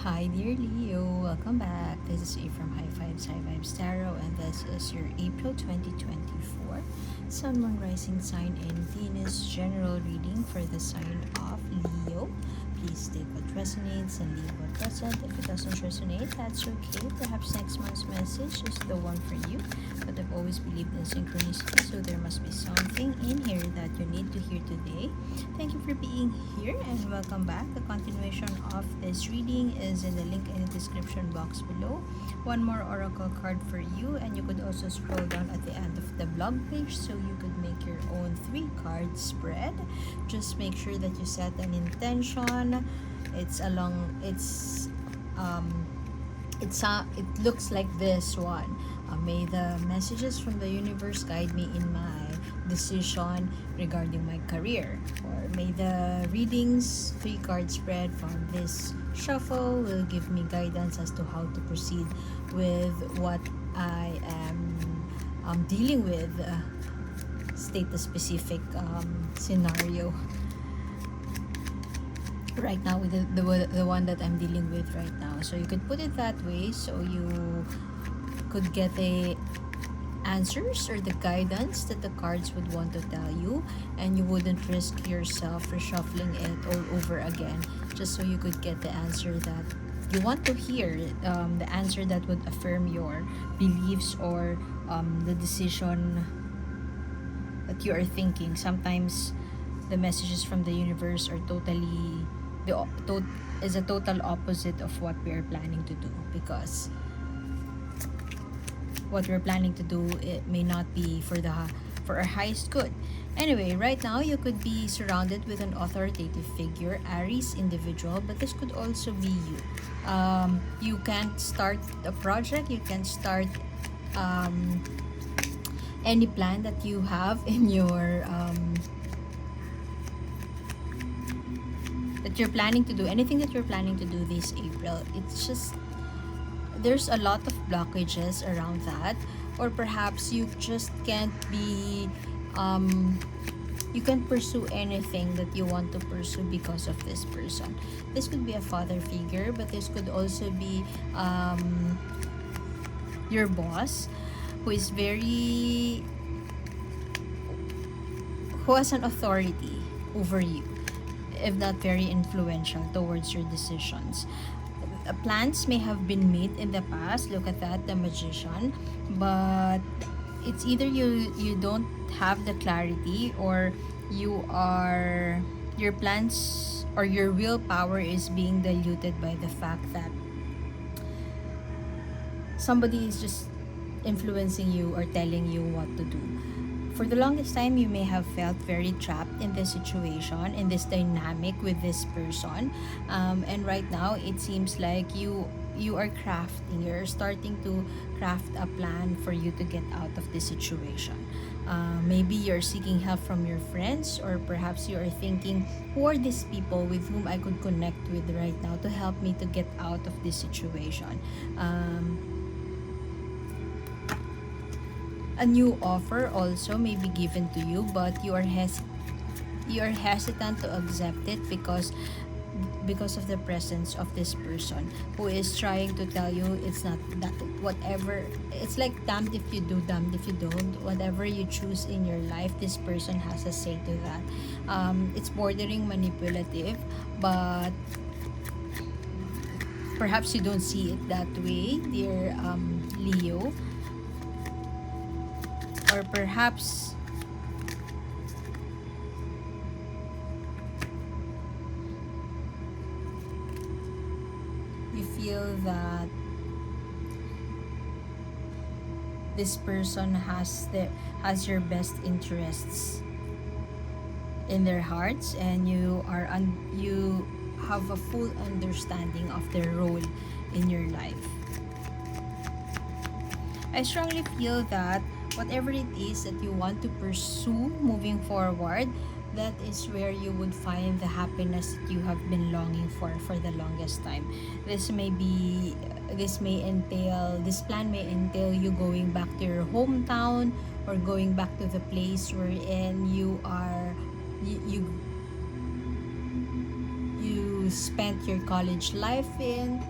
Hi, dear Leo. Welcome back. This is E from High Fives, High Vibes Tarot, and this is your April 2024 Sun, Moon, Rising sign and Venus general reading for the sign of Leo. Please take what resonates and leave what doesn't. If it doesn't resonate, that's okay. Perhaps next month's message is the one for you. But I've always believed in synchronicity, so there must be something in here that you need to hear today. Thank you for being here and welcome back. The continuation of this reading is in the link in the description box below. One more oracle card for you, and you could also scroll down at the end of the blog page so you could make your own 3-card spread. Just make sure that you set an intention. It looks like this one. May the messages from the universe guide me in my decision regarding my career. Or may the readings 3-card spread from this shuffle will give me guidance as to how to proceed with what I am dealing with. State a specific scenario right now with the one that I'm dealing with right now. So you could put it that way, so you could get the answers or the guidance that the cards would want to tell you, and you wouldn't risk yourself reshuffling it all over again, just so you could get the answer that you want to hear, the answer that would affirm your beliefs or the decision that you are thinking. Sometimes the messages from the universe are is a total opposite of what we are planning to do, because what we're planning to do, it may not be for our highest good. Anyway, right now you could be surrounded with an authoritative figure, Aries individual, but this could also be you. You can start a project, you can start any plan that you have in your that you're planning to do, anything that you're planning to do this April. It's just there's a lot of blockages around that, or perhaps you just can't be you can't pursue anything that you want to pursue because of this person. This could be a father figure, but this could also be your boss, who has an authority over you, if not very influential towards your decisions. Plans may have been made in the past. Look at that, the Magician. But it's either you don't have the clarity, or your plans or your willpower is being diluted by the fact that somebody is just influencing you or telling you what to do. For the longest time, you may have felt very trapped in this situation, in this dynamic with this person, and right now it seems like you're starting to craft a plan for you to get out of this situation. Maybe you're seeking help from your friends, or perhaps you are thinking, who are these people with whom I could connect with right now to help me to get out of this situation. A new offer also may be given to you, but you are hesitant to accept it because of the presence of this person who is trying to tell you it's not that, whatever, it's like damned if you do, damned if you don't. Whatever you choose in your life, this person has a say to that. It's bordering manipulative, but perhaps you don't see it that way, dear Leo. Or perhaps you feel that this person has your best interests in their hearts, and you have a full understanding of their role in your life. I strongly feel that whatever it is that you want to pursue moving forward, that is where you would find the happiness that you have been longing for the longest time. This plan may entail you going back to your hometown, or going back to the place wherein you you spent your college life in.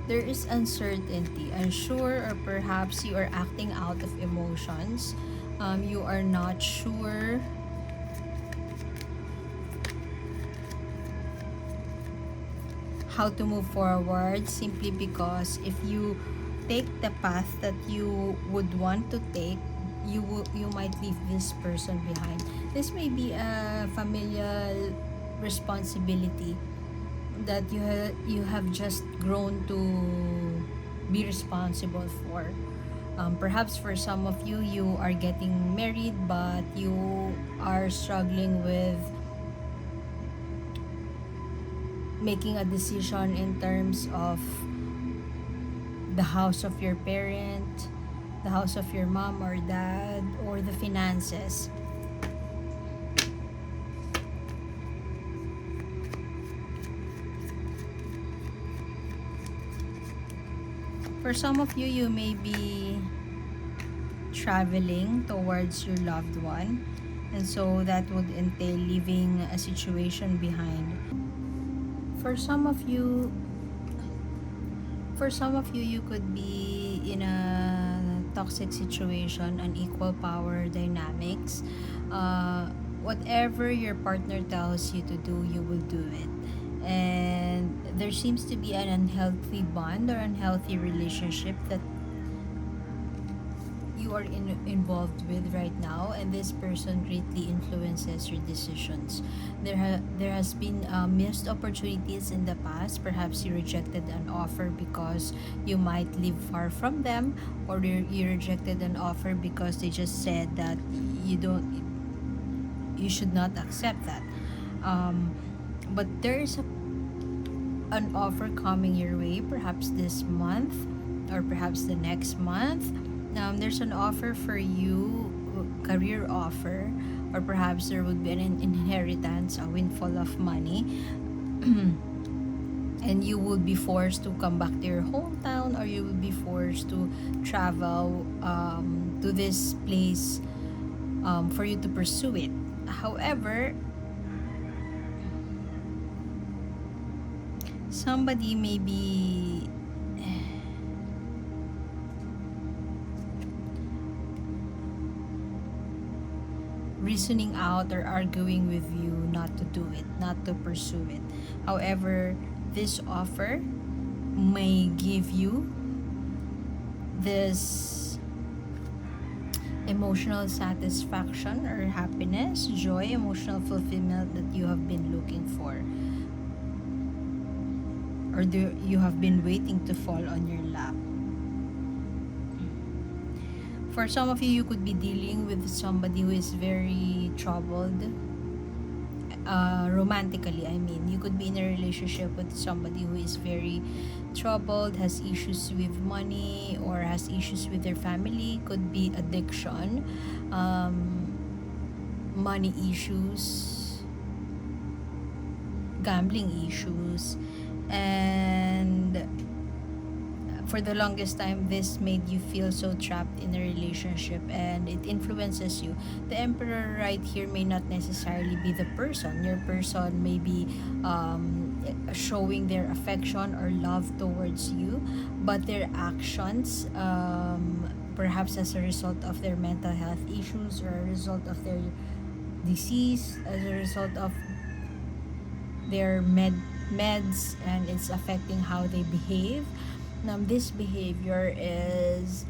There is uncertainty, unsure, or perhaps you are acting out of emotions. You are not sure how to move forward, simply because if you take the path that you would want to take, you might leave this person behind. This may be a familial responsibility that you have just grown to be responsible for. Perhaps for some of you, you are getting married, but you are struggling with making a decision in terms of the house of your parent, the house of your mom or dad, or the finances. For some of you, you may be traveling towards your loved one, and so that would entail leaving a situation behind. For some of you, you could be in a toxic situation, unequal power dynamics. Whatever your partner tells you to do, you will do it. And there seems to be an unhealthy bond or unhealthy relationship that you are involved with right now, and this person greatly influences your decisions. There has been missed opportunities in the past. Perhaps you rejected an offer because you might live far from them, or you rejected an offer because they just said that you should not accept that. But there is an offer coming your way, perhaps this month or perhaps the next month. There's an offer for you, career offer, or perhaps there would be an inheritance, a windfall of money. And you would be forced to come back to your hometown, or you would be forced to travel to this place for you to pursue it. However, somebody may be reasoning out or arguing with you not to do it, not to pursue it. However, this offer may give you this emotional satisfaction or happiness, joy, emotional fulfillment that you have been looking for, or you have been waiting to fall on your lap. For some of you, you could be dealing with somebody who is very troubled, romantically. I mean, you could be in a relationship with somebody who is very troubled, has issues with money, or has issues with their family. Could be addiction, money issues, gambling issues, and for the longest time, this made you feel so trapped in a relationship, and it influences you. The emperor right here may not necessarily be the person. Your person may be showing their affection or love towards you, but their actions, perhaps as a result of their mental health issues, or a result of their disease, as a result of their meds, and it's affecting how they behave. Now, this behavior is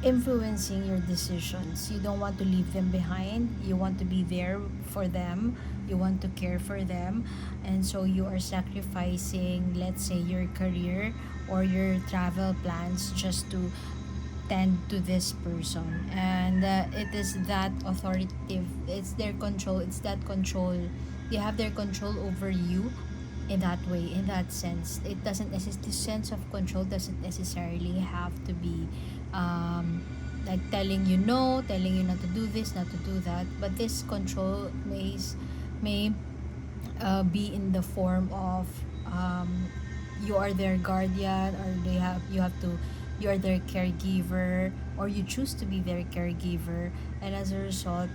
influencing your decisions. You don't want to leave them behind. You want to be there for them. You want to care for them. And so you are sacrificing, let's say, your career or your travel plans just to tend to this person. And it is that authoritative. It's their control. It's that control. They have their control over you in that way, in that sense. It doesn't necessarily, this sense of control doesn't necessarily have to be like telling you no, telling you not to do this, not to do that. But this control may be in the form of you are their guardian, or you are their caregiver, or you choose to be very caregiver, and as a result,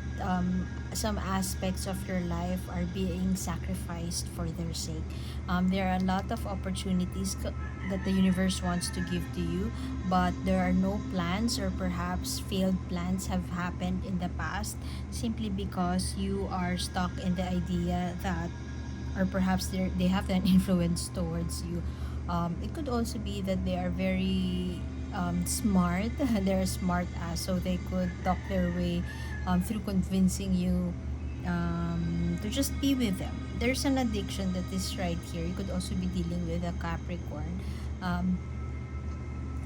some aspects of your life are being sacrificed for their sake. There are a lot of opportunities that the universe wants to give to you, but there are no plans, or perhaps failed plans have happened in the past, simply because you are stuck in the idea that, or perhaps they have an influence towards you. It could also be that they are very smart. They're smart ass, so they could talk their way through convincing you to just be with them. There's an addiction that is right here. You could also be dealing with a Capricorn.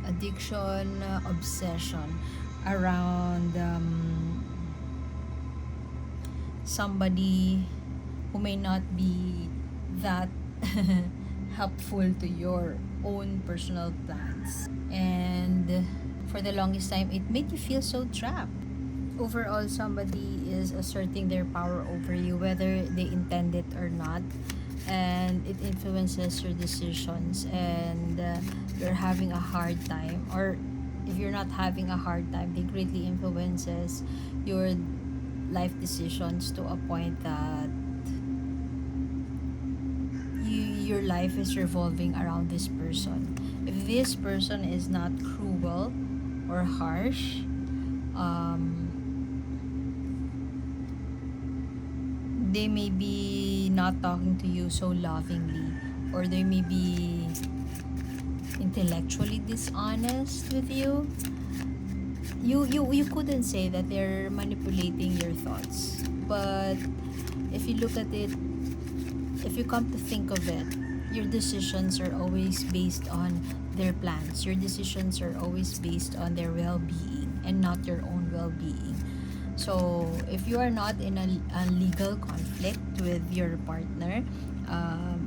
Addiction, obsession around somebody who may not be that helpful to your own personal plans. And for the longest time, it made you feel so trapped. Overall, somebody is asserting their power over you, whether they intend it or not, and it influences your decisions, and you're having a hard time, or if you're not having a hard time, they greatly influences your life decisions to a point that your life is revolving around this person. If this person is not cruel or harsh, they may be not talking to you so lovingly, or they may be intellectually dishonest with you. You couldn't say that they're manipulating your thoughts, but if you look at it, if you come to think of it, your decisions are always based on their plans. Your decisions are always based on their well-being and not your own well-being. So if you are not in a legal conflict with your partner,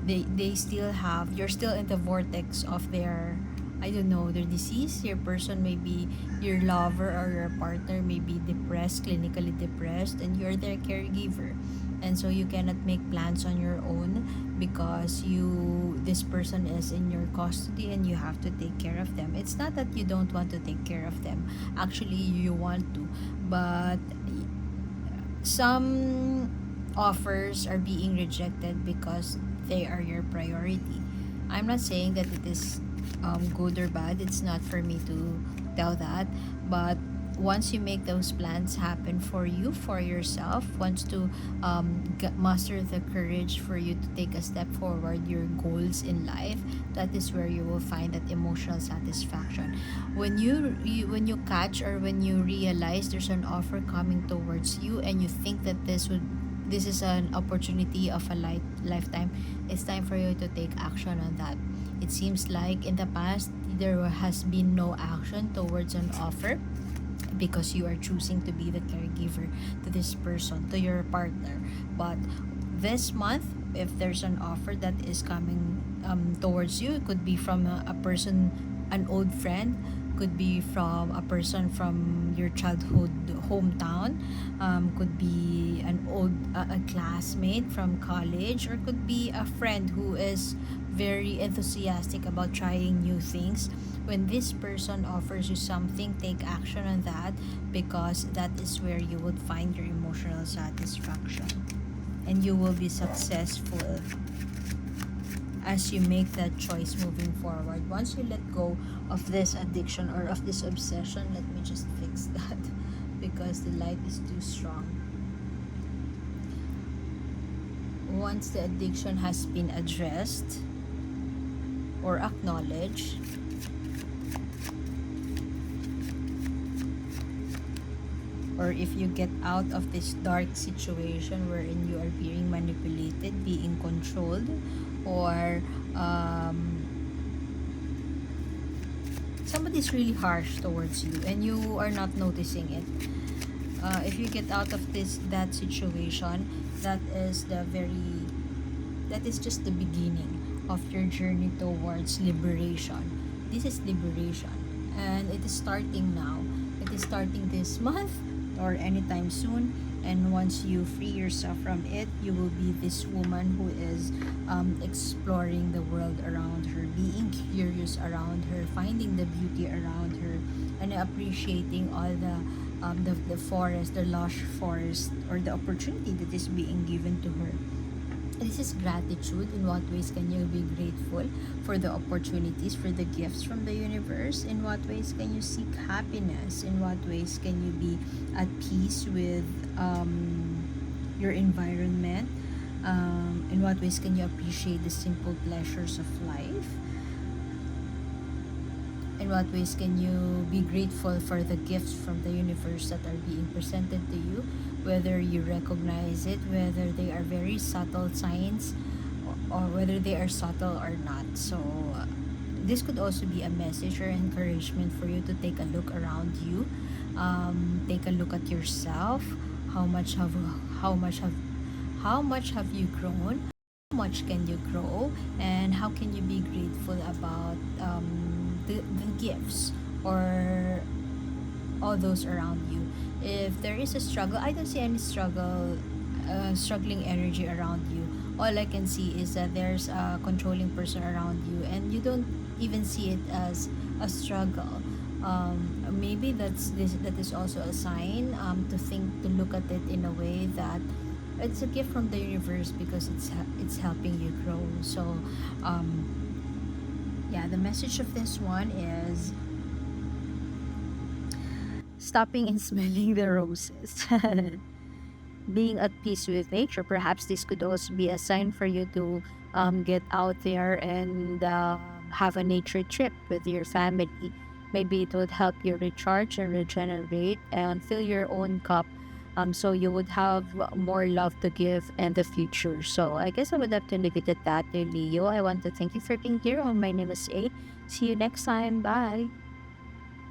they still have, you're still in the vortex of their, I don't know, their disease. Your person may be, your lover or your partner may be depressed, clinically depressed, and you're their caregiver. And so you cannot make plans on your own because this person is in your custody and you have to take care of them. It's not that you don't want to take care of them. Actually, you want to, but some offers are being rejected because they are your priority. I'm not saying that it is good or bad. It's not for me to tell that, but once you make those plans happen for you, for yourself, once to muster the courage for you to take a step forward, your goals in life, that is where you will find that emotional satisfaction. When you catch, or when you realize there's an offer coming towards you, and you think that this is an opportunity of a lifetime, it's time for you to take action on that. It seems like in the past there has been no action towards an offer because you are choosing to be the caregiver to this person, to your partner. But this month, if there's an offer that is coming towards you, it could be from a person, an old friend, could be from a person from your childhood hometown, could be an old a classmate from college, or could be a friend who is very enthusiastic about trying new things. When this person offers you something, take action on that, because that is where you would find your emotional satisfaction, and you will be successful as you make that choice moving forward. Once you let go of this addiction or of this obsession, let me just fix that because the light is too strong. Once the addiction has been addressed or acknowledged, or if you get out of this dark situation wherein you are being manipulated, being controlled, or somebody's really harsh towards you and you are not noticing it, if you get out of that situation, that is just the beginning of your journey towards liberation. This is liberation, and it is starting now. It is starting this month or anytime soon. And once you free yourself from it, you will be this woman who is exploring the world around her, being curious around her, finding the beauty around her, and appreciating all the forest, the lush forest, or the opportunity that is being given to her. This is gratitude. In what ways can you be grateful for the opportunities, for the gifts from the universe? In what ways can you seek happiness? In what ways can you be at peace with your environment? In what ways can you appreciate the simple pleasures of life? In what ways can you be grateful for the gifts from the universe that are being presented to you, whether you recognize it, whether they are very subtle signs, or whether they are subtle or not? So this could also be a message or encouragement for you to take a look around you, take a look at yourself. how much have how much have how much have you grown? How much can you grow? And how can you be grateful about the gifts or all those around you? If there is a struggle, I don't see any struggling energy around you. All I can see is that there's a controlling person around you, and you don't even see it as a struggle. Maybe that is also a sign, to look at it in a way that it's a gift from the universe, because it's helping you grow. So yeah, the message of this one is stopping and smelling the roses. Being at peace with nature. Perhaps this could also be a sign for you to get out there and have a nature trip with your family. Maybe it would help you recharge and regenerate and fill your own cup, so you would have more love to give in the future. So I guess I would have to leave it at that, Leo. I want to thank you for being here. My name is A. See you next time. Bye.